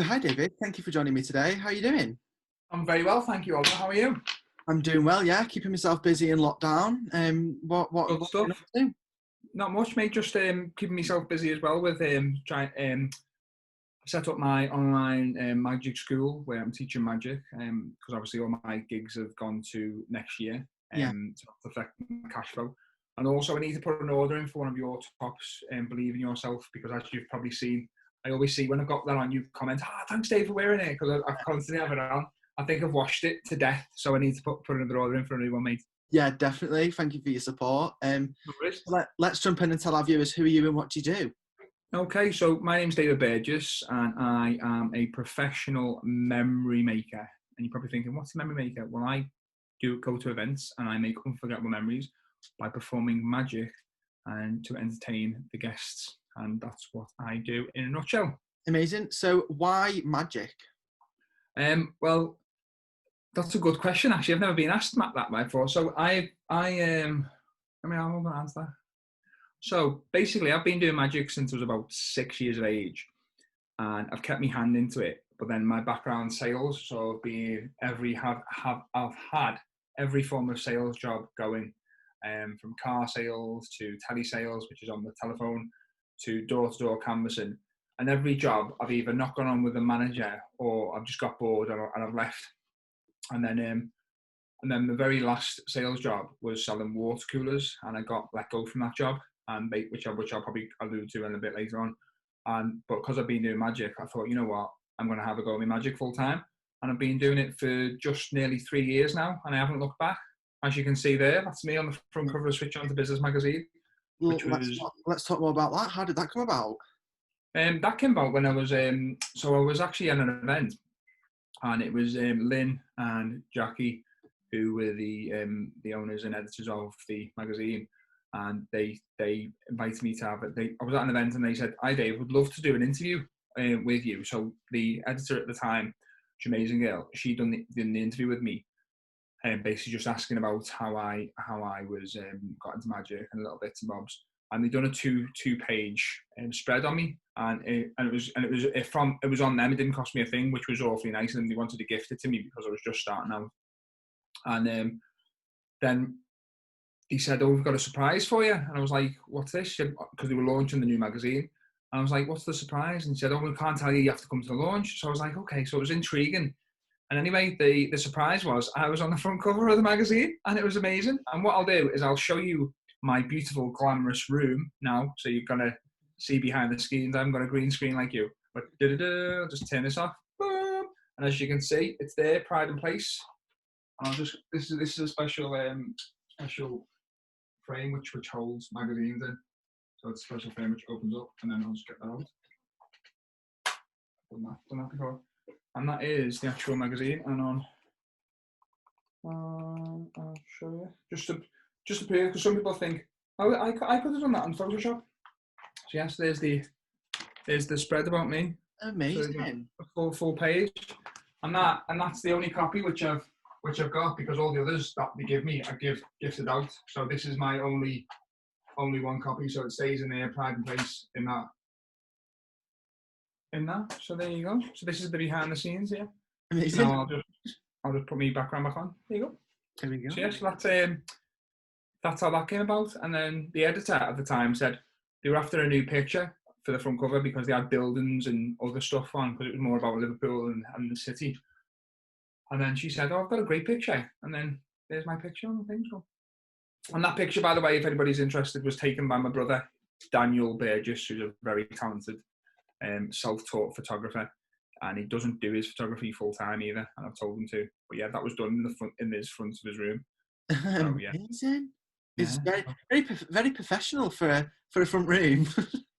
So hi David, thank you for joining me today. How are you doing? I'm very well, thank you, Oliver. How are you? I'm doing well, yeah, keeping myself busy in lockdown. What Good have you been up stuff. to? Not much, mate. Just keeping myself busy as well with trying set up my online magic school where I'm teaching magic. Because obviously all my gigs have gone to next year. Yeah, To affect my cash flow. And also I need to put an order in for one of your tops. Believe in yourself, because as you've probably seen, I always see when I've got that on, you comment, thanks Dave for wearing it, because I constantly have it on. I think I've washed it to death, so I need to put another order in for a new one, mate. yeah, definitely. Thank you for your support. No worries. Let's jump in and tell our viewers who are you and what do you do? Okay, so my name's David Burgess, and I am a professional memory maker. And you're probably thinking, what's a memory maker? Well, I do go to events and I make unforgettable memories by performing magic and to entertain the guests. And that's what I do in a nutshell. Amazing. So why magic? Well, that's a good question. Actually, I've never been asked that before. So I'm going to answer that. So basically, I've been doing magic since I was about 6 years of age, and I've kept my hand into it. But then my background sales, so I've had every form of sales job going, from car sales to telesales, which is on the telephone, to door-to-door canvassing. And every job I've either not gone on with a manager or I've just got bored and I've left. And then the very last sales job was selling water coolers, and I got let go from that job, and which I'll probably allude to in a bit later on. But because I've been doing magic, I thought, you know what, I'm going to have a go at my magic full time, and I've been doing it for just nearly 3 years now, and I haven't looked back. As you can see there, that's me on the front cover of Switch On to Business magazine. Let's talk more about that. How did that come about? That came about when I was so I was actually at an event, and it was Lynn and Jackie, who were the owners and editors of the magazine, and they invited me to have it. I was at an event and they said, "Hi Dave, would love to do an interview with you." So the editor at the time, she's an amazing girl, she done the interview with me, and basically just asking about how I was got into magic and little bits and bobs. And they done a two page spread on me, and it was on them. It didn't cost me a thing, which was awfully nice, and they wanted to gift it to me because I was just starting out. And then he said, "Oh, we've got a surprise for you." And I was like, "What's this?" Because they were launching the new magazine. And I was like, "What's the surprise?" And he said, "Oh, we can't tell you. You have to come to the launch." So I was like, "Okay." So it was intriguing. And anyway, the surprise was I was on the front cover of the magazine, and it was amazing. And what I'll do is I'll show you my beautiful, glamorous room now. So you're going to see behind the scenes. I haven't got a green screen like you. But I'll just turn this off. Boom. And as you can see, it's there, pride and place. And this is a special frame which holds magazines in. So it's a special frame which opens up, and then I'll just get that out. Done that before. And that is the actual magazine. And I'll show you just to prove, because some people think, "Oh, I could have done that on Photoshop." So yes, there's the spread about me. Amazing. So a full page, and that's the only copy which I've got, because all the others that they give me I give gifted out. So this is my only one copy, so it stays in there, pride and place in that. So there you go. So this is the behind the scenes here. Amazing. Now I'll just put my background back on. There you go. There we go. So yes, that's how that came about. And then the editor at the time said they were after a new picture for the front cover because they had buildings and other stuff on, because it was more about Liverpool and the city. And then she said, "Oh, I've got a great picture." And then there's my picture on the thing. So. And that picture, by the way, if anybody's interested, was taken by my brother, Daniel Burgess, who's a very talented self-taught photographer. And he doesn't do his photography full time either, and I've told him to. But yeah, that was done in his front of his room. So yeah. Amazing. It's Yeah. very professional for a front room.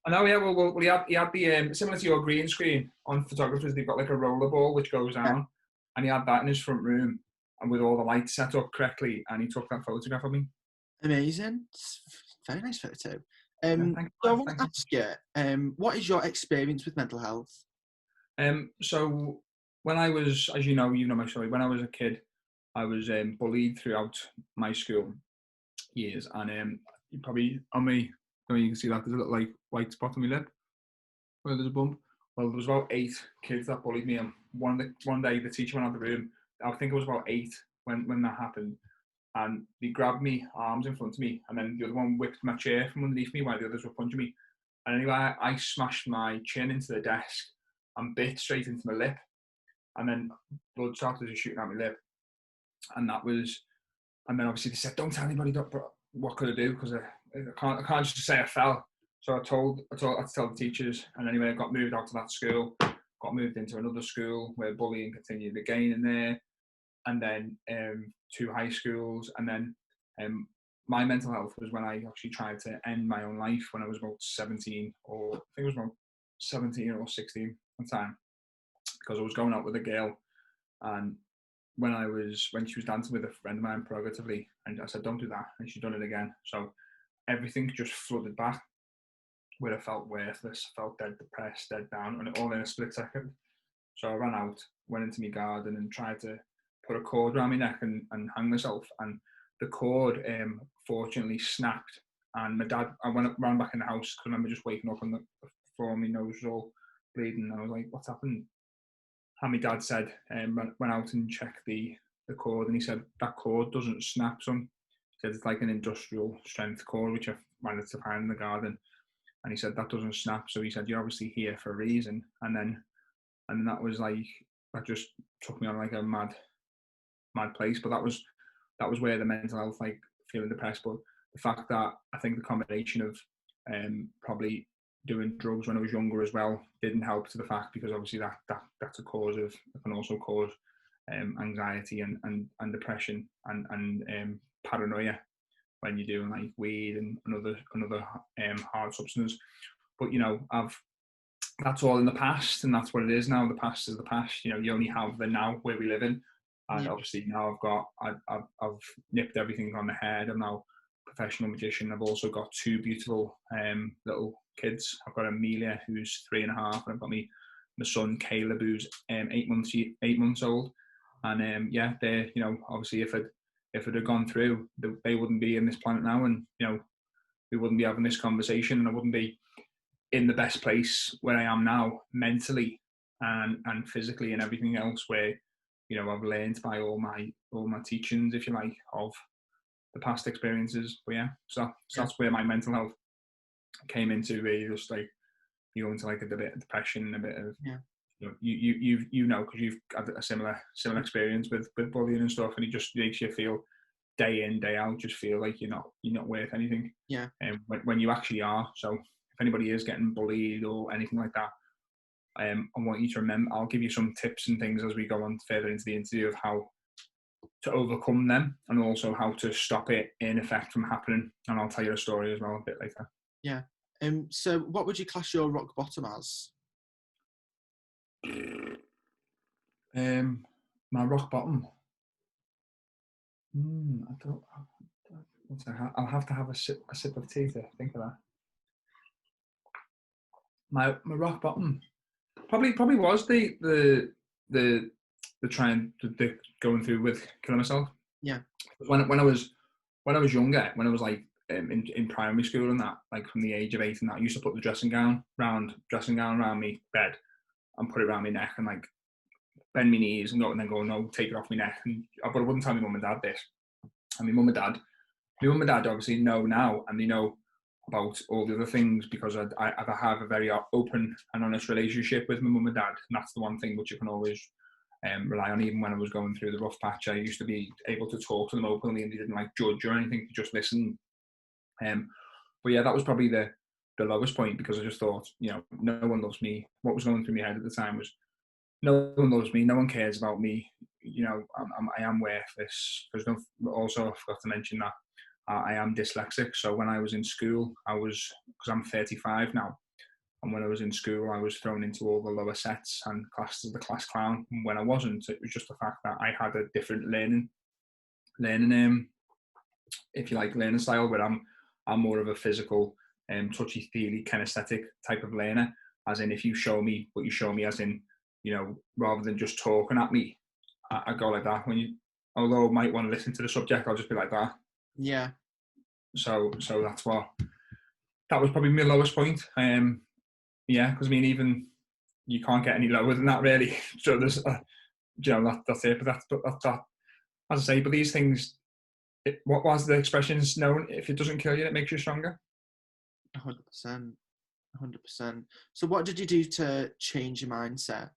I know, yeah. Well, he had the similar to your green screen on photographers. They've got like a rollerball which goes down, and he had that in his front room, and with all the lights set up correctly, and he took that photograph of me. Amazing. It's a very nice photo. So I want to ask you, what is your experience with mental health? So when I was, as you know my story. When I was a kid, I was bullied throughout my school years, and you probably on me, you can see that there's a little like white spot on my lip where there's a bump. well, there was about 8 kids that bullied me, and one day the teacher went out of the room. I think it was about 8 when that happened, and he grabbed me arms in front of me, and then the other one whipped my chair from underneath me while the others were punching me. And anyway, I smashed my chin into the desk and bit straight into my lip, and then blood started just shooting out my lip, and that was. And then obviously they said, "Don't tell anybody." But what could I do? Because I can't just say I fell. So I had to tell the teachers. And anyway, I got moved out to that school, got moved into another school where bullying continued again in there, and then 2 high schools, and then my mental health was when I actually tried to end my own life when I was about 17, or I think it was about 17 or 16 at the time, because I was going out with a girl, and when she was dancing with a friend of mine prerogatively, and I said, "Don't do that," and she'd done it again. So everything just flooded back, where I felt worthless, felt dead depressed, dead down, and all in a split second. So I ran out, went into my garden, and tried to put a cord around my neck and hang myself. And the cord, fortunately, snapped. And my dad, I ran back in the house because I remember just waking up on the floor, and my nose was all bleeding. And I was like, "What's happened?" And my dad said, went out and checked the cord, and he said, "That cord doesn't snap, son." He said, "It's like an industrial strength cord, which I managed to find in the garden." And he said, "That doesn't snap." So he said, "You're obviously here for a reason." And then that was like, that just took me on like a mad place. But that was where the mental health, like feeling depressed. But the fact that I think the combination of probably doing drugs when I was younger as well didn't help to the fact, because obviously that's a cause of, it can also cause anxiety and depression and paranoia when you're doing like weed and another hard substance. But that's all in the past, and that's what it is now. The past is the past. You only have the now where we live in, and obviously now I've nipped everything on the head. I'm now a professional magician. I've also got 2 beautiful little kids. I've got Amelia, who's 3.5, and I've got my son Caleb, who's 8 months old. And they're obviously if it had gone through, they wouldn't be in this planet now, and we wouldn't be having this conversation, and I wouldn't be in the best place where I am now, mentally and physically and everything else, where I've learned by all my teachings, if you like, of the past experiences. But so that's where my mental health came into, really, just like you go into like a bit of depression, a bit of because you've had a similar experience with bullying and stuff, and it just makes you feel day in, day out, just feel like you're not worth anything. When you actually are. So if anybody is getting bullied or anything like that, I want you to remember, I'll give you some tips and things as we go on further into the interview of how to overcome them, and also how to stop it in effect from happening. And I'll tell you a story as well a bit later. Yeah. So what would you class your rock bottom as? My rock bottom. I'll have to have a sip of tea to think of that. My rock bottom probably was the trying the going through with killing myself. Yeah. When I was younger, when I was like in primary school and that, like from the age of 8 and that, I used to put the dressing gown around me bed and put it around my neck and like bend my knees and then go, "No, take it off my neck." But I wouldn't tell my mum and dad this. And my mum and dad obviously know now, and they know about all the other things, because I have a very open and honest relationship with my mum and dad, and that's the one thing which you can always rely on. Even when I was going through the rough patch, I used to be able to talk to them openly, and they didn't like judge or anything, they just listen. But that was probably the lowest point, because I just thought, no one loves me. What was going through my head at the time was, no one loves me, no one cares about me, I am worthless. Because also I forgot to mention that I am dyslexic. So when I was in school, because I'm 35 now, and when I was in school, I was thrown into all the lower sets and classed as the class clown. And when I wasn't, it was just the fact that I had a different learning, if you like, learning style, where I'm more of a physical, touchy-feely, kinesthetic type of learner. As in, if you show me what you show me, as in, rather than just talking at me, I go like that. Although I might want to listen to the subject, I'll just be like that. Yeah. So that was probably my lowest point. Because I mean, even you can't get any lower than that, really. So there's, that's it. But that, as I say, but these things, what was the expressions known? If it doesn't kill you, it makes you stronger. 100%. 100%. So what did you do to change your mindset?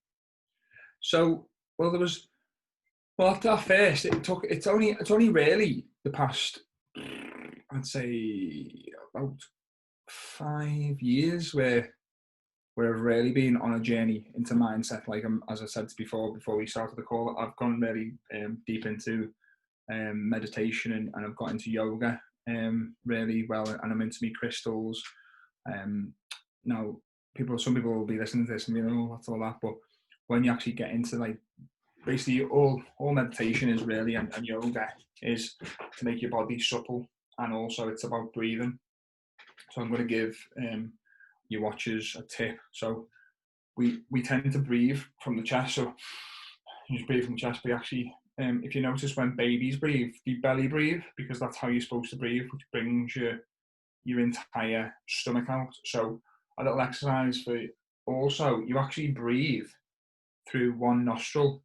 So, well, after that first, it's only really the past, I'd say, about 5 years where I've really been on a journey into mindset. Like, as I said before we started the call, I've gone really deep into meditation, and I've got into yoga really well, and I'm into me crystals. Now, some people will be listening to this and be like, oh, what's all that? But when you actually get into, like, basically all meditation is really, and yoga is to make your body supple, and also it's about breathing. So I'm going to give your watchers a tip. So we tend to breathe from the chest. So you just breathe from the chest, but actually, if you notice when babies breathe, they belly breathe, because that's how you're supposed to breathe, which brings your entire stomach out. So a little exercise for also, you actually breathe through one nostril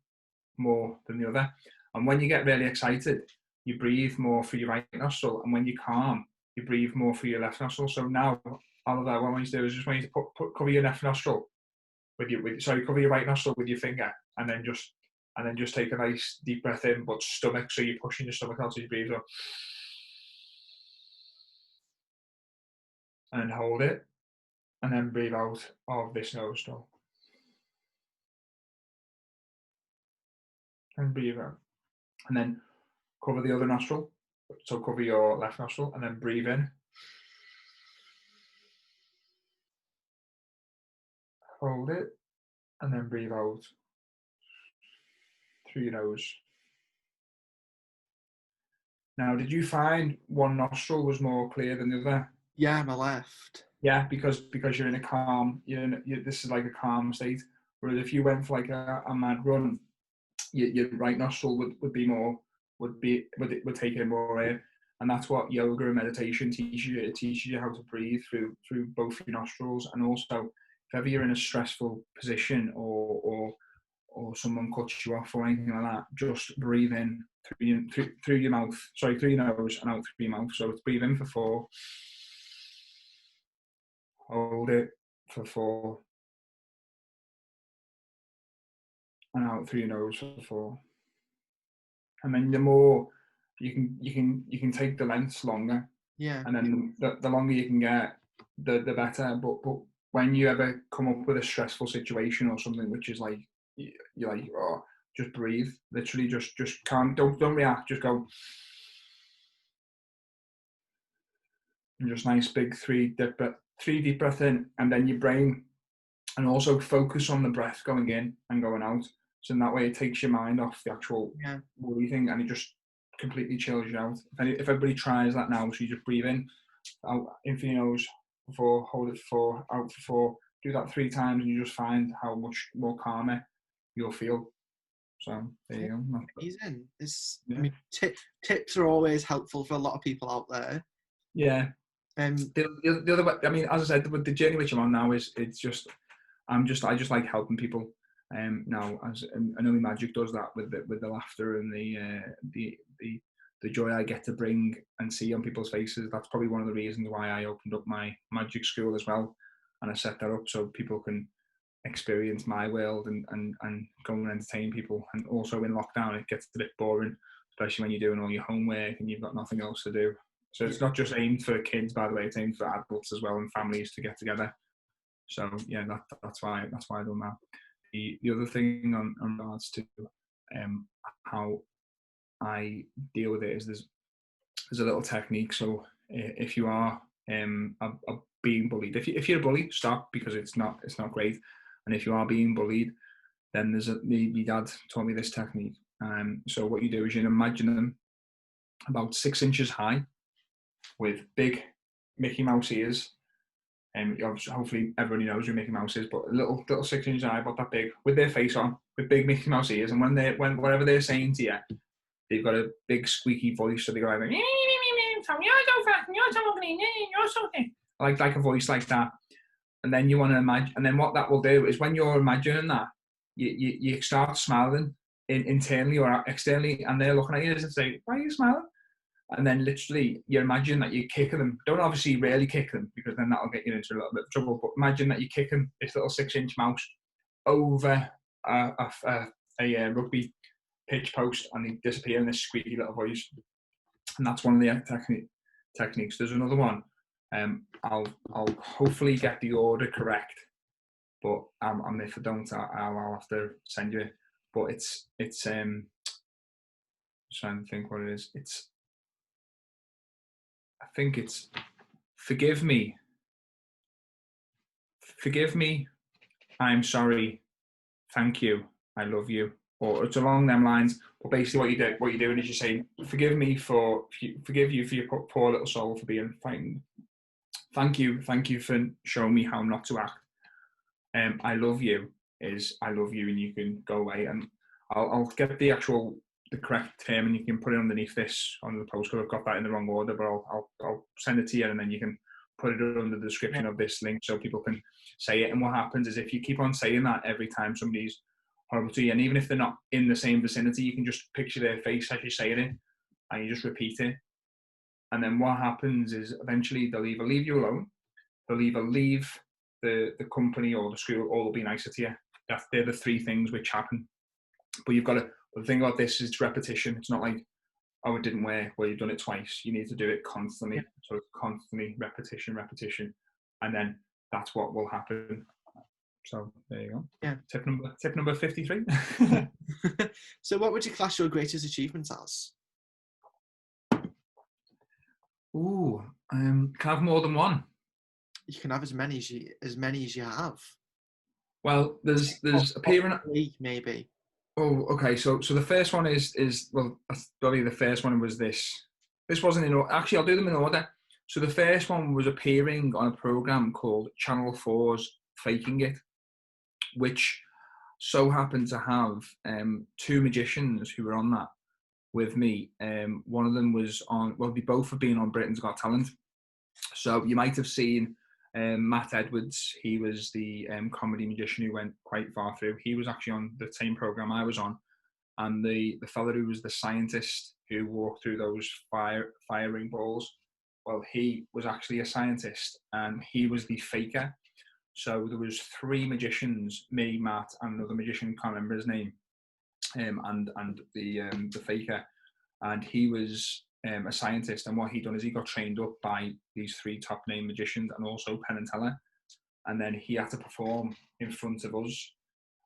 more than the other. And when you get really excited, you breathe more through your right nostril, and when you're calm, you breathe more through your left nostril. So now, Oliver, what I want you to do is just want you to cover your left nostril cover your right nostril with your finger, and then just take a nice deep breath in, but stomach, so you're pushing your stomach out, so you breathe up, and hold it, and then breathe out of this nostril, and breathe out, and then cover the other nostril. So cover your left nostril, and then breathe in, hold it, and then breathe out through your nose. Now, did you find one nostril was more clear than the other? Yeah, my left. Yeah, because you're in a calm, this is like a calm state. Whereas if you went for like a mad run, your right nostril would take in more air, and that's what yoga and meditation teaches you. It teaches you how to breathe through both your nostrils. And also, if ever you're in a stressful position, or someone cuts you off or anything like that, just breathe in through your mouth. Sorry, through your nose and out through your mouth. So it's breathe in for 4, hold it for 4, and out through your nose for 4. And then the more you can take the lengths longer. Yeah. And then the longer you can get, the better. But when you ever come up with a stressful situation or something, which is like, you're like, oh, just breathe. Literally, just calm. Don't react. Just go. And just nice big 3 deep breath in, and then your brain, and also focus on the breath going in and going out. So in that way, it takes your mind off the actual worry thing, and it just completely chills you out. If everybody tries that now, so you just breathe in, out, in through your nose for 4, hold it for 4, out for 4. Do that 3 times, and you just find how much more calmer you'll feel. So there you go. Amazing. I mean, tips are always helpful for a lot of people out there. Yeah. The other way, I mean, as I said, the journey which I'm on now is, I just like helping people. Now, as I know magic does that with the laughter and the joy I get to bring and see on people's faces. That's probably one of the reasons why I opened up my magic school as well, and I set that up so people can experience my world and go and entertain people. And also in lockdown, it gets a bit boring, especially when you're doing all your homework and you've got nothing else to do. So it's not just aimed for kids, by the way, it's aimed for adults as well, and families to get together. So yeah, that's why I done that. The other thing on regards to how I deal with it is there's a little technique. So if you are being bullied, if you're a bully, stop, because it's not great. And if you are being bullied, then my dad taught me this technique. So what you do is you imagine them about 6 inches high, with big Mickey Mouse ears. Hopefully everybody knows who Mickey Mouse is, but a little 6 inches high, about that big, with their face on, with big Mickey Mouse ears. And when whatever they're saying to you, they've got a big squeaky voice, so they go like, like a voice like that. and then you want to imagine, and then what that will do is when you're imagining that, you start smiling internally or externally, and they're looking at you and say, "Why are you smiling?" And then literally you imagine that you're kicking them. Don't obviously really kick them, because then that'll get you into a little bit of trouble. But imagine that you're kicking this little 6-inch mouse over a rugby pitch post, and they disappear in this squeaky little voice. And that's one of the techniques. There's another one. I'll hopefully get the order correct, but if I don't, I'll have to send you it. But it's I'm trying to think what it is. I think it's forgive me, I'm sorry, thank you, I love you, or it's along them lines. But basically, what you're doing is you're saying, forgive you for your poor little soul for being frightened. Thank you for showing me how not to act. I love you is I love you, and you can go away. And I'll get the correct term, and you can put it underneath this on the post, because I've got that in the wrong order, but I'll send it to you, and then you can put it under the description of this link so people can say it. And what happens is, if you keep on saying that every time somebody's horrible to you, and even if they're not in the same vicinity, you can just picture their face as you say it in, and you just repeat it. And then what happens is, eventually they'll either leave you alone, they'll either leave the company or the school, or they'll be nicer to you. They're the three things which happen. But you've got to, the thing about this is repetition. It's not like, oh, it didn't work, well, you've done it twice. You need to do it constantly. Yeah. So it's constantly repetition, and then that's what will happen. So there you go. Yeah. Tip number 53. So what would you class your greatest achievement as? Ooh, can I have more than one? You can have as many as you have. Well, there's appearing, maybe. Oh, okay. So the first one is well, probably the first one was this. This wasn't in order. Actually, I'll do them in order. So the first one was appearing on a program called Channel 4's Faking It, which so happened to have two magicians who were on that with me. One of them was on, well, they both have been on Britain's Got Talent. So you might have seen Matt Edwards. He was the comedy magician who went quite far through. He was actually on the same program I was on. And the fella who was the scientist who walked through those firing balls, well, he was actually a scientist, and he was the faker. So there was three magicians, me, Matt, and another magician, can't remember his name, and the faker. And he was a scientist, and what he'd done is he got trained up by these three top name magicians, and also Penn and Teller, and then he had to perform in front of us,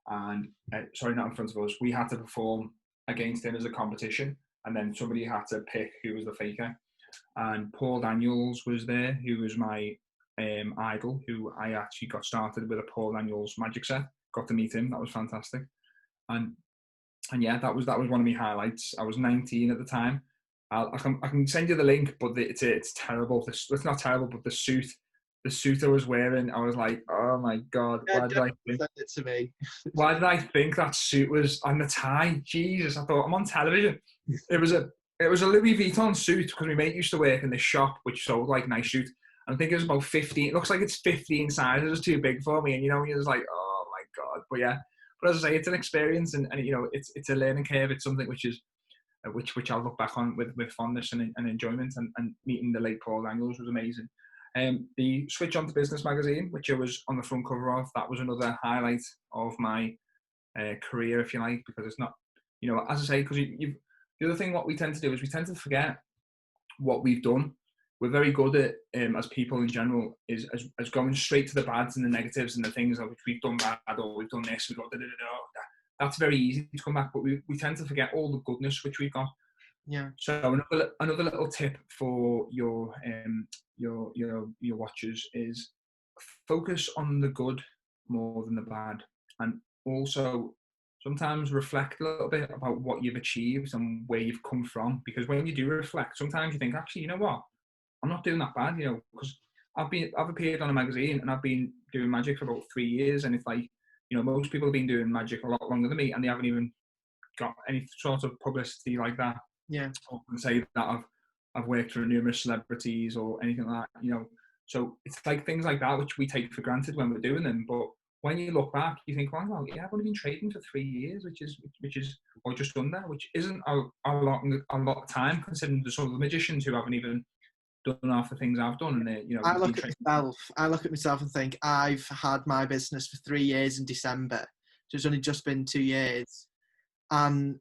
and sorry, not in front of us, we had to perform against him as a competition, and then somebody had to pick who was the faker. And Paul Daniels was there, who was my idol, who I actually got started with a Paul Daniels magic set, got to meet him, that was fantastic. And yeah, that was one of my highlights. I was 19 at the time. I can send you the link, but it's terrible. It's not terrible, but the suit I was wearing, I was like, oh my god, why did I think? Send it to me. Why did I think that suit was on the tie? Jesus, I thought, I'm on television. It was a Louis Vuitton suit, because my mate used to work in this shop which sold like nice suit. And I think it was about 15. It looks like it's 15 sizes. It was too big for me, and you're just like, oh my god. But yeah. But as I say, it's an experience, and it's a learning curve. It's something which is which I'll look back on with fondness and enjoyment. And meeting the late Paul Daniels was amazing. The Switch On to Business magazine, which I was on the front cover of, that was another highlight of my career, if you like, because it's not, as I say, because the other thing what we tend to do is we tend to forget what we've done. We're very good at, as people in general, is as going straight to the bads and the negatives and the things which we've done bad, or we've done this, we've got that's very easy to come back, but we tend to forget all the goodness which we've got. Yeah. So another little tip for your watchers is focus on the good more than the bad, and also sometimes reflect a little bit about what you've achieved and where you've come from, because when you do reflect, sometimes you think, actually, you know what? I'm not doing that bad, because I've appeared on a magazine and I've been doing magic for about 3 years, and it's like, most people have been doing magic a lot longer than me, and they haven't even got any sort of publicity like that. Yeah. I can say that I've worked for numerous celebrities or anything like that. So it's like things like that which we take for granted when we're doing them, but when you look back, you think, well, yeah, I've only been trading for 3 years, which is or just under, which isn't a lot of time considering the sort of magicians who haven't even done half the things I've done, and I been look at trading. myself. I look at myself and think I've had my business for 3 years in December, so it's only just been 2 years, and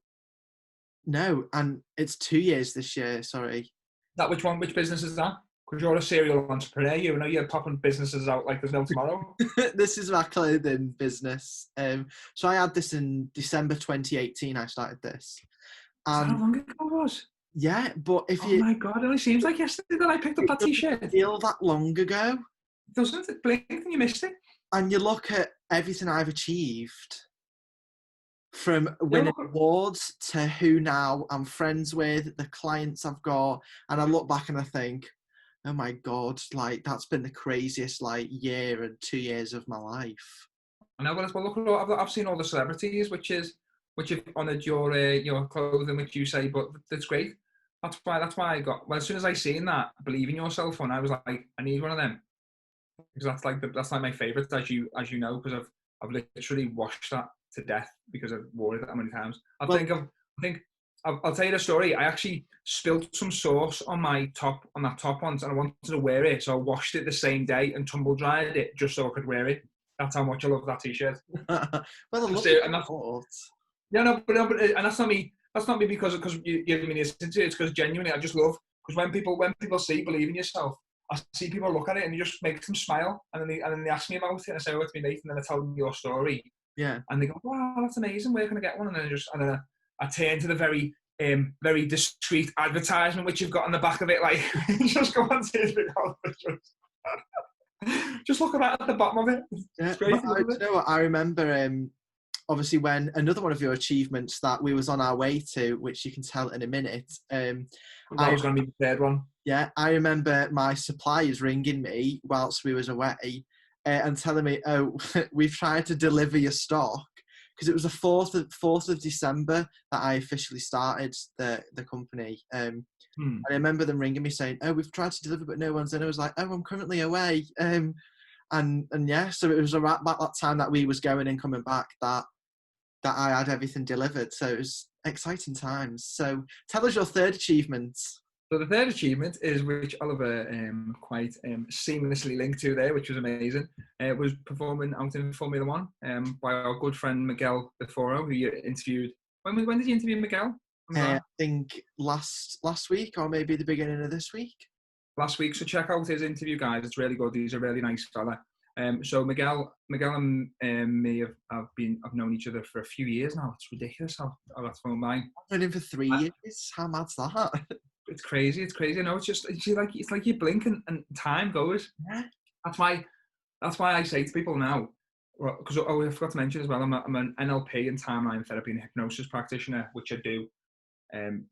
no, and it's 2 years this year. Sorry. That which business is that? Because you're a serial entrepreneur, you're popping businesses out like there's no tomorrow. This is my clothing business. So I had this in December 2018. I started this, Is that how and long ago it was? yeah, but if Oh you my god, it only seems like yesterday that I picked up it that doesn't t-shirt. feel that long ago, Doesn't it? Blink and you missed it. and you look at everything I've achieved, from Yeah, winning awards to who now I'm friends with, the clients I've got, and I look back and I think, oh my god, like that's been the craziest like year and 2 years of my life. I know, well, look at all, I've seen all the celebrities which have honoured your clothing, which you say, but that's great. That's why I got. Well, as soon as I seen that, believe in yourself one, I was like, I need one of them, because that's like my favourite, as you know, because I've literally washed that to death because I've worn it that many times. I Well, think I'll tell you the story. I actually spilled some sauce on that top once, and I wanted to wear it, so I washed it the same day and tumble dried it just so I could wear it. That's how much I love that t-shirt. well, I love And it. yeah, no, but and that's not me. That's not me because you give me this. It's because genuinely I just love, because when people see believe in yourself, I see people look at it and you just make them smile, and then they ask me about it, and I say, oh, it's me, mate, and then I tell them your story, Yeah. and they go, wow, that's amazing. Where can I get one? And then I turn to the very discreet advertisement which you've got on the back of it, like just go on to just look at that at the bottom of it. Yeah. It's great. You know what? I remember obviously when another one of your achievements that we was on our way to, which you can tell in a minute. That was going to be the third one. Yeah, I remember my suppliers ringing me whilst we was away and telling me, "Oh, we've tried to deliver your stock," because it was the 4th of December that I officially started the company. And I remember them ringing me saying, "Oh, we've tried to deliver, but no one's in." I was like, "Oh, I'm currently away." And yeah, so it was around about that time that we was going and coming back that I had everything delivered. So it was exciting times. So tell us your third achievement. So the third achievement is, which Oliver quite seamlessly linked to there, which was amazing. Was performing out in Formula One by our good friend Miguel Beforo, who you interviewed. When did you interview Miguel? I think last week, or maybe the beginning of this week. Last week. So check out his interview, guys. It's really good. He's a really nice fella. So Miguel and me have known each other for a few years now. It's ridiculous how that's flown by. I've known him for 3 years. How mad's that? It's crazy. No, it's like you blink and time goes. Yeah. That's why I say to people now, because I forgot to mention as well, I'm an NLP and timeline therapy and hypnosis practitioner, which I do. I'm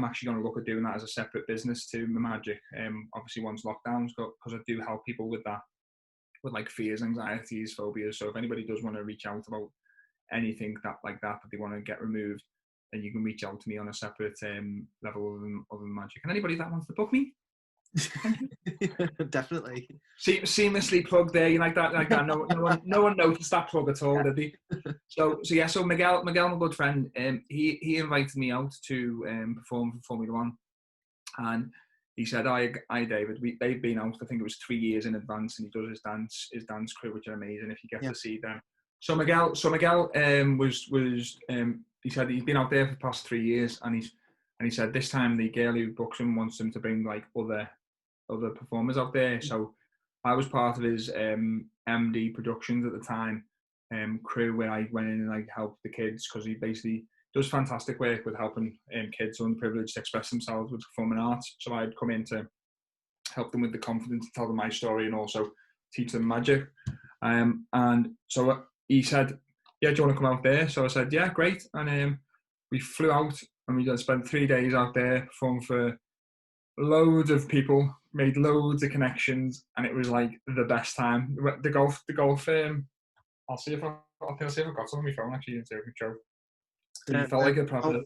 actually going to look at doing that as a separate business to my magic. Obviously once lockdowns go, because I do help people with that, with like fears, anxieties, phobias. So if anybody does want to reach out about anything that they want to get removed, then you can reach out to me on a separate level other than magic. And anybody that wants to book me, definitely. Seamlessly plugged there. You like that? No one noticed that plug at all, did he? So Miguel, my good friend, he invited me out to perform for Formula One, and he said, "Hi, David. They've been out. I think it was 3 years in advance, and he does his dance crew, which are amazing. If you get to see them." So Miguel was he said he's been out there for the past 3 years, and he said this time the girl who books him wants him to bring like other performers out there. So I was part of his MD Productions at the time crew, where I went in and like helped the kids, because he basically does fantastic work with helping kids underprivileged to express themselves with performing arts. So I'd come in to help them with the confidence to tell them my story and also teach them magic. And so he said, "Yeah, do you want to come out there?" So I said, "Yeah, great." And we flew out and we spent 3 days out there, performed for loads of people, made loads of connections, and it was like the best time. The golf. I'll see if I've got some on my phone actually. It felt like a proper.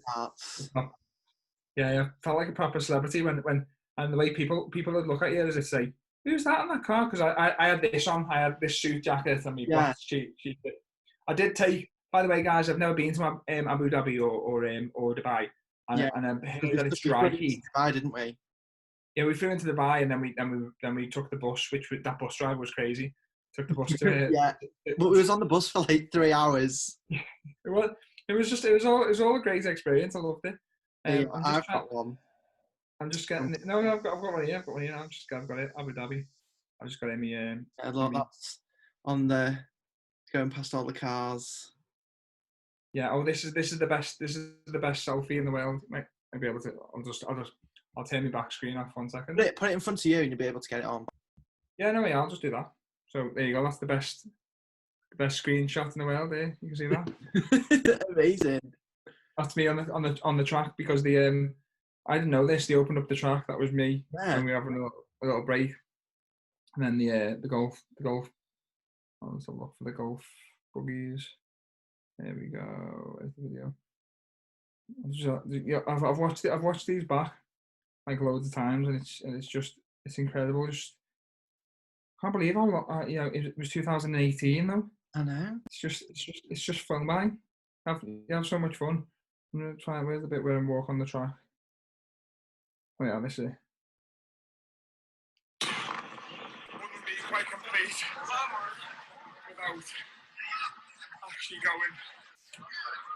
Yeah, felt like a proper celebrity when and the way people would look at you as if say, Who's that in that car? Because I had this on. I had this suit jacket and my Yeah. black she. I did take. By the way, guys, I've never been to Abu Dhabi or Dubai, and Yeah. I heard We that it's dry heat. Dubai, didn't we? Yeah, we flew into Dubai and then we took the bus, that bus driver was crazy. Took the bus to Yeah. But we was on the bus for like 3 hours. it was all a great experience. I loved it. Yeah, I've got one. I'm just getting it. No, I've got one here. I've got one here. I've got it. Abu Dhabi. I've just got it in my. Yeah, look, that's on the going past all the cars. Yeah. Oh, this is the best. This is the best selfie in the world. I'll be able to. I'll turn my back screen off 1 second. Put it in front of you, and you'll be able to get it on. Yeah, no, yeah, I'll just do that. So there you go. That's the best screenshot in the world. There, you can see that. Amazing. That's me on the track because I didn't know this. They opened up the track. That was me, and we were having a little break. And then the golf. Let's have a look for the golf buggies. There we go. There's the video. I've watched these back like loads of times, and it's incredible. Just can't believe how it was 2018 though. I know. It's just fun, man. You have so much fun. I'm gonna try. Where's the bit where I walk on the track? Oh yeah, this is it. Wouldn't be quite complete without actually going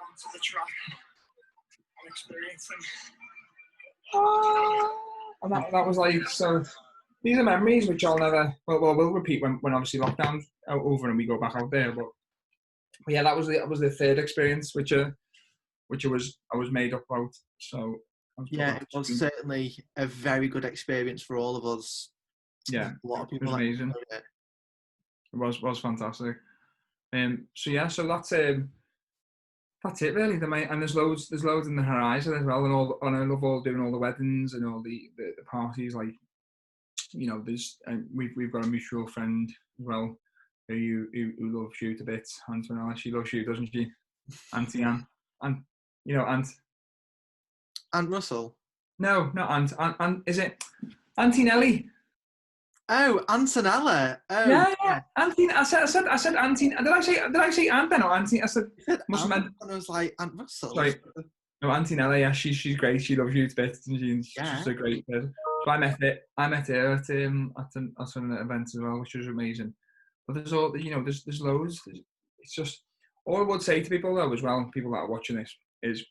onto the track and experiencing. And that was like, so these are memories which I'll never, we'll repeat when obviously lockdown's over and we go back out there. But yeah, that was the third experience which I was made up about. So yeah, it was certainly a very good experience for all of us. Yeah, a lot of people. It was amazing. It was fantastic. So that's it really. And there's loads in the horizon as well, and I love doing all the weddings and all the parties. Like, there's we've got a mutual friend as well who loves you to bits. Antonella, she loves you, doesn't she? Auntie Anne, and Aunt Russell. No, not Aunt. Is it Auntie Nelly? Oh, Antonella. Oh, yeah. Auntie. I said Auntie. Did I say Aunt then or Auntie? I said. Must have meant. I was like Aunt Russell. Sorry. No, Auntie Nelly. Yeah, she's great. She loves you to bits, and she's a great person. So I met her at an event as well, which was amazing. But there's loads. It's just all I would say to people though as well, people that are watching this, is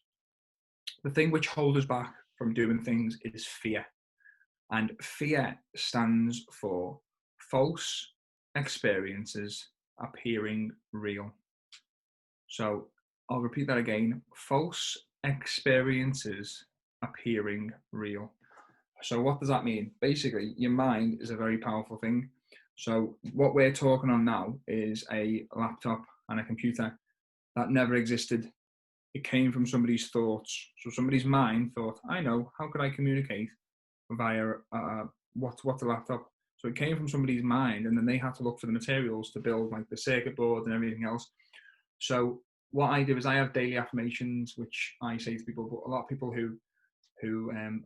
the thing which holds us back from doing things is fear. And fear stands for false experiences appearing real. So I'll repeat that again. False experiences appearing real. So what does that mean? Basically, your mind is a very powerful thing. So what we're talking on now is a laptop and a computer that never existed. It came from somebody's thoughts. So somebody's mind thought, I know, how could I communicate via what's a laptop? So it came from somebody's mind, and then they had to look for the materials to build like the circuit board and everything else. So what I do is I have daily affirmations, which I say to people, but a lot of people who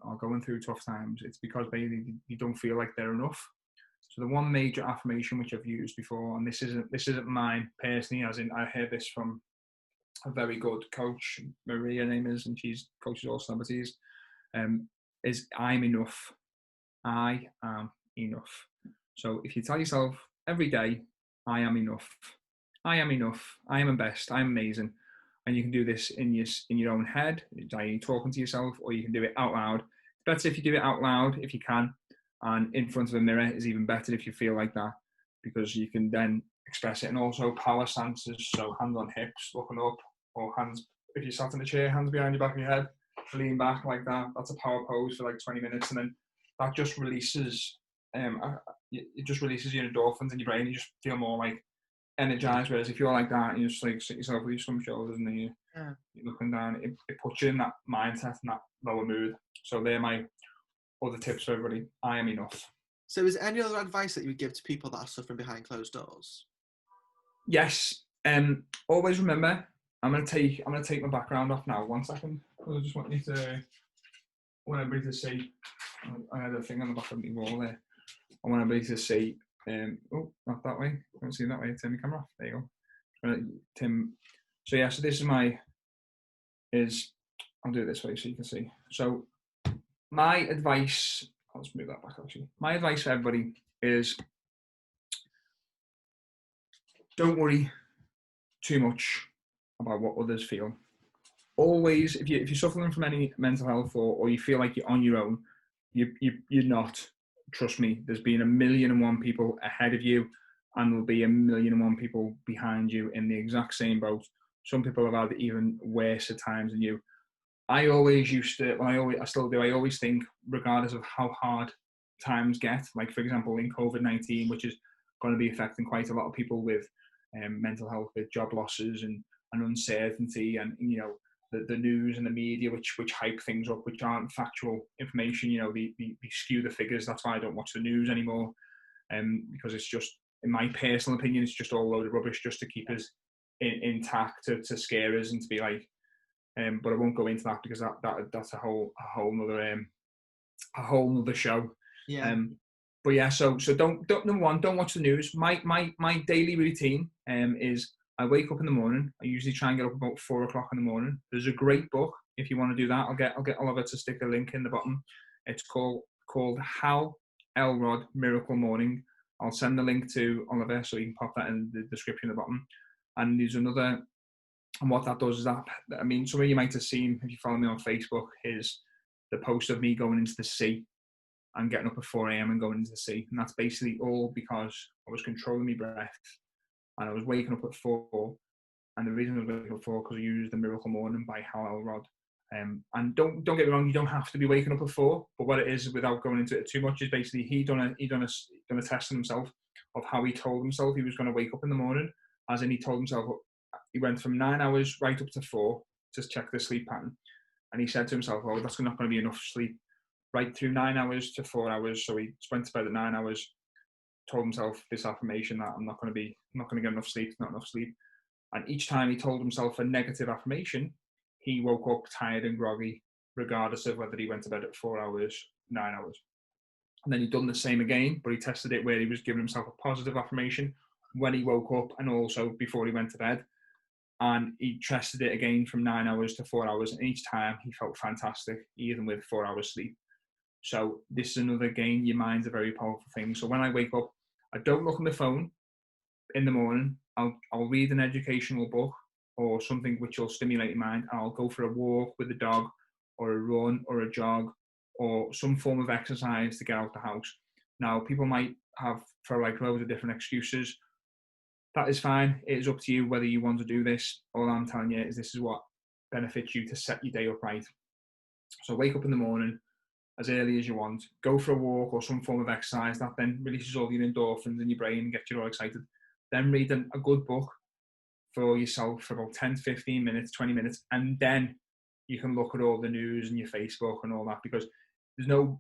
are going through tough times, it's because you don't feel like they're enough. So the one major affirmation which I've used before, and this isn't mine personally, as in I heard this from a very good coach, Maria, her name is, and she's coaches all celebrities, is I'm enough. I am enough. So if you tell yourself every day, I am enough. I am enough. I am best. I'm amazing. And you can do this in your own head, i.e. talking to yourself, or you can do it out loud. It's better if you do it out loud if you can, and in front of a mirror is even better if you feel like that, because you can then express it. And also power stances, so hands on hips, looking up, or hands, if you sat in a chair, hands behind your back of your head, lean back like that. That's a power pose for like 20 minutes, and then that just releases it just releases your endorphins in your brain. You just feel more like energized. Whereas if you're like that and you just like sit yourself with your shoulders and then you're looking down, it puts you in that mindset and that lower mood. So they're my other tips for everybody. I am enough. So is there any other advice that you would give to people that are suffering behind closed doors? Yes. Always remember, I'm gonna take my background off now. 1 second. I just want everybody to see. I had a thing on the back of the wall there. I want everybody to see, oh, not that way. I don't see that way. Turn the camera off. There you go. Tim. So yeah, so this is I'll do it this way so you can see. So my advice, I'll just move that back actually. My advice for everybody is don't worry too much about what others feel. Always, if you're suffering from any mental health or you feel like you're on your own, you're not. Trust me, there's been 1,000,001 people ahead of you, and there'll be 1,000,001 people behind you in the exact same boat. Some people have had even worse at times than you. I always used to, well, I still do, I always think, regardless of how hard times get, like for example in COVID-19, which is going to be affecting quite a lot of people with mental health, with job losses and uncertainty, and the news and the media which hype things up which aren't factual information. They skew the figures. That's why I don't watch the news anymore, because it's just, in my personal opinion, it's just all a load of rubbish just to keep us intact, to scare us and to be like, but I won't go into that because that's a whole nother show. Yeah. But yeah, so don't number one, don't watch the news. My daily routine is I wake up in the morning. I usually try and get up about 4 o'clock in the morning. There's a great book if you want to do that. I'll get Oliver to stick a link in the bottom. It's called Hal Elrod Miracle Morning. I'll send the link to Oliver so you can pop that in the description at the bottom. And there's another, and what that does is that, I mean, some of you might have seen, if you follow me on Facebook, is the post of me going into the sea and getting up at 4 a.m. and going into the sea. And that's basically all because I was controlling my breath and I was waking up at 4. And the reason I was waking up at 4 because I used The Miracle Morning by Hal Elrod. And don't get me wrong, you don't have to be waking up at 4. But what it is, without going into it too much, is basically he done a test on himself of how he told himself he was going to wake up in the morning. As in, he told himself he went from 9 hours right up to 4 to check the sleep pattern. And he said to himself, "Oh, that's not going to be enough sleep." Right through 9 hours to 4 hours. So he went to bed at 9 hours, told himself this affirmation that I'm not going to get enough sleep, not enough sleep. And each time he told himself a negative affirmation, he woke up tired and groggy, regardless of whether he went to bed at 4 hours, 9 hours. And then he'd done the same again, but he tested it where he was giving himself a positive affirmation when he woke up and also before he went to bed. And he tested it again from 9 hours to 4 hours. And each time he felt fantastic, even with 4 hours sleep. So this is another game. Your mind's a very powerful thing. So when I wake up, I don't look on the phone in the morning. I'll read an educational book or something which will stimulate your mind. I'll go for a walk with the dog or a run or a jog or some form of exercise to get out the house. Now, people might have for like loads of different excuses. That is fine. It is up to you whether you want to do this. All I'm telling you is this is what benefits you to set your day up right. So wake up in the morning as early as you want, go for a walk or some form of exercise that then releases all your endorphins in your brain and gets you all excited. Then read a good book for yourself for about 10 to 15 minutes, 20 minutes, and then you can look at all the news and your Facebook and all that, because there's no,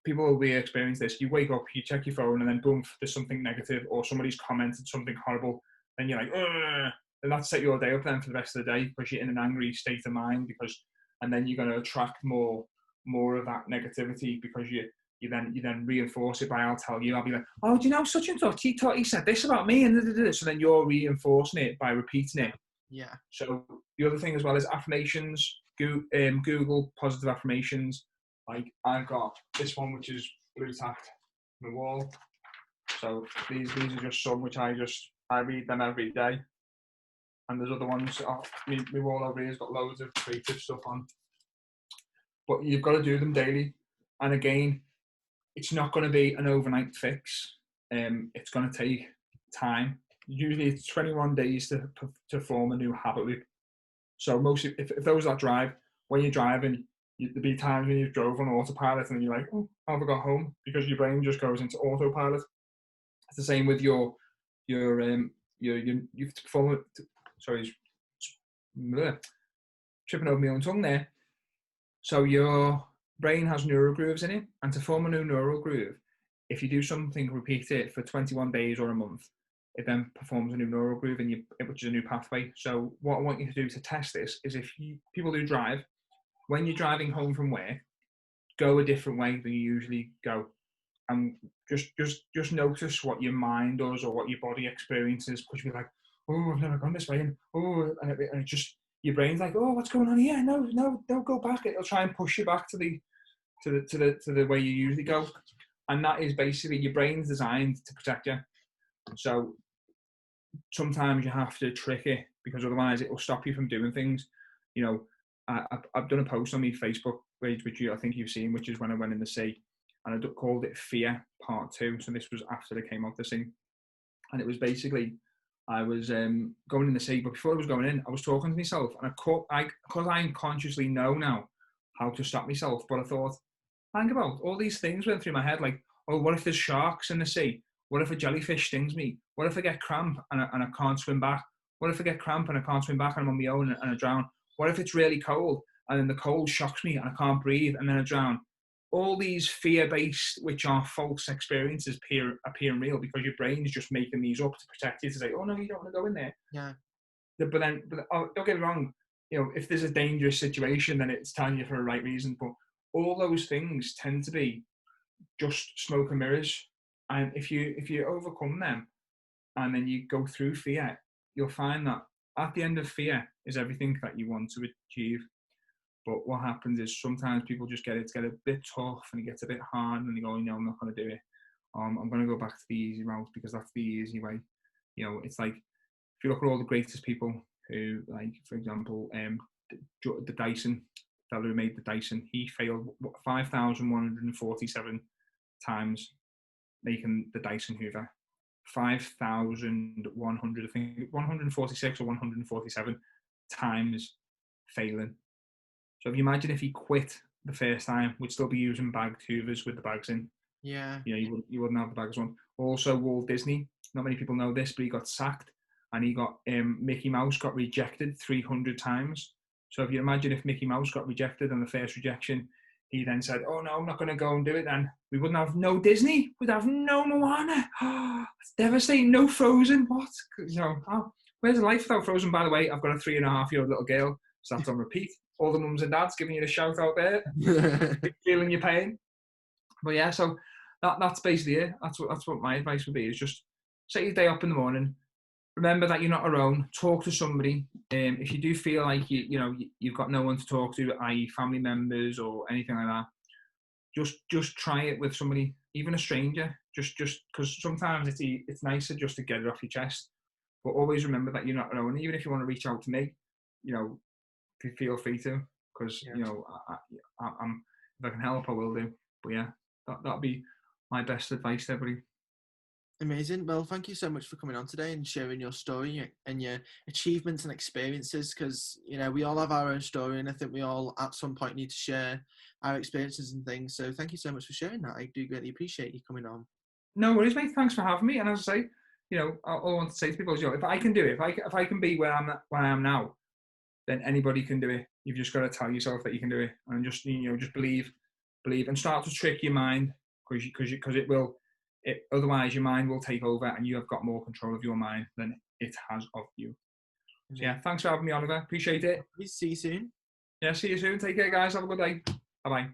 people will be experiencing this. You wake up, you check your phone, and then boom, there's something negative or somebody's commented something horrible, and you're like, ugh, and that set your day up then for the rest of the day because you're in an angry state of mind, and then you're going to attract more of that negativity because you then reinforce it by, I'll be like, oh, do you know such and such, he said this about me, and so then you're reinforcing it by repeating it. Yeah. So the other thing as well is affirmations. Google positive affirmations. Like I've got this one which is blue tacked on the wall. So these are just some which I read them every day. And there's other ones. My wall over here has got loads of creative stuff on. But you've got to do them daily. And again, it's not going to be an overnight fix. It's going to take time. Usually it's 21 days to form a new habit loop. So mostly, if those that drive, when you're driving, there'll be times when you've drove on autopilot and you're like, oh, I haven't got home, because your brain just goes into autopilot. It's the same with you've performed. Sorry, tripping over my own tongue there. So your brain has neural grooves in it, and to form a new neural groove, if you do something, repeat it for 21 days or a month, it then performs a new neural groove, which is a new pathway. So what I want you to do to test this is, people do drive, when you're driving home from work, go a different way than you usually go. and just notice what your mind does or what your body experiences, because you're like, oh, I've never gone this way, and it just, your brain's like, oh, what's going on here? No, don't go back. It'll try and push you back to the way you usually go, and that is basically, your brain's designed to protect you. So sometimes you have to trick it, because otherwise it will stop you from doing things. You know, I've done a post on my Facebook page, which I think you've seen, which is when I went in the sea, and I called it Fear Part 2. So this was after I came out the sea, and it was basically, I was going in the sea, but before I was going in, I was talking to myself, and because I unconsciously know now how to stop myself, but I thought, think about all these things went through my head, like, oh, what if there's sharks in the sea? What if a jellyfish stings me? What if I get cramp and I can't swim back? What if I get cramp and I can't swim back and I'm on my own and I drown? What if it's really cold and then the cold shocks me and I can't breathe and then I drown? All these fear-based, which are false experiences, appear real, because your brain is just making these up to protect you, to say, oh no, you don't want to go in there. Yeah. But don't get me wrong, you know, if there's a dangerous situation, then it's telling you for the right reason. But all those things tend to be just smoke and mirrors. And if you overcome them and then you go through fear, you'll find that at the end of fear is everything that you want to achieve. But what happens is sometimes people just get a bit tough and it gets a bit hard, and they go, no, I'm not going to do it. I'm going to go back to the easy route because that's the easy way. You know, it's like, if you look at all the greatest people who, like, for example, the Dyson fellow who made the Dyson, he failed 5,147 times making the Dyson Hoover. 5,100, I think 146 or 147 times failing. So if you imagine if he quit the first time, we'd still be using bagged Hoovers with the bags in. Yeah. You know, you wouldn't have the bags on. Also, Walt Disney, not many people know this, but he got sacked, and he got Mickey Mouse got rejected 300 times. So if you imagine if Mickey Mouse got rejected on the first rejection, he then said, oh no, I'm not going to go and do it then. We wouldn't have no Disney. We'd have no Moana. It's devastating. No Frozen. What? You know, where's life without Frozen? By the way, I've got a 3.5-year-old little girl, so that's on repeat. All the mums and dads giving you the shout out there, feeling your pain. But yeah, so that's basically it. That's what my advice would be, is just set your day up in the morning. Remember that you're not alone. Talk to somebody. If you do feel like you've got no one to talk to, i.e. family members or anything like that, just try it with somebody, even a stranger. Just because sometimes it's nicer just to get it off your chest. But always remember that you're not alone. Even if you want to reach out to me, feel free to, because I'm, if I can help, I will do. But yeah, that'll be my best advice to everybody. Amazing. Well, thank you so much for coming on today and sharing your story and your achievements and experiences, because we all have our own story, and I think we all at some point need to share our experiences and things. So thank you so much for sharing that. I do greatly appreciate you coming on. No worries, mate. Thanks for having me. And as I say, all I want to say to people is, if I can do it, if I can be where I am now, then anybody can do it. You've just got to tell yourself that you can do it, and just believe, and start to trick your mind, because it will. Otherwise, your mind will take over, and you have got more control of your mind than it has of you. So yeah, thanks for having me, Oliver. Appreciate it. See you soon. Yeah, see you soon. Take care, guys. Have a good day. Bye bye.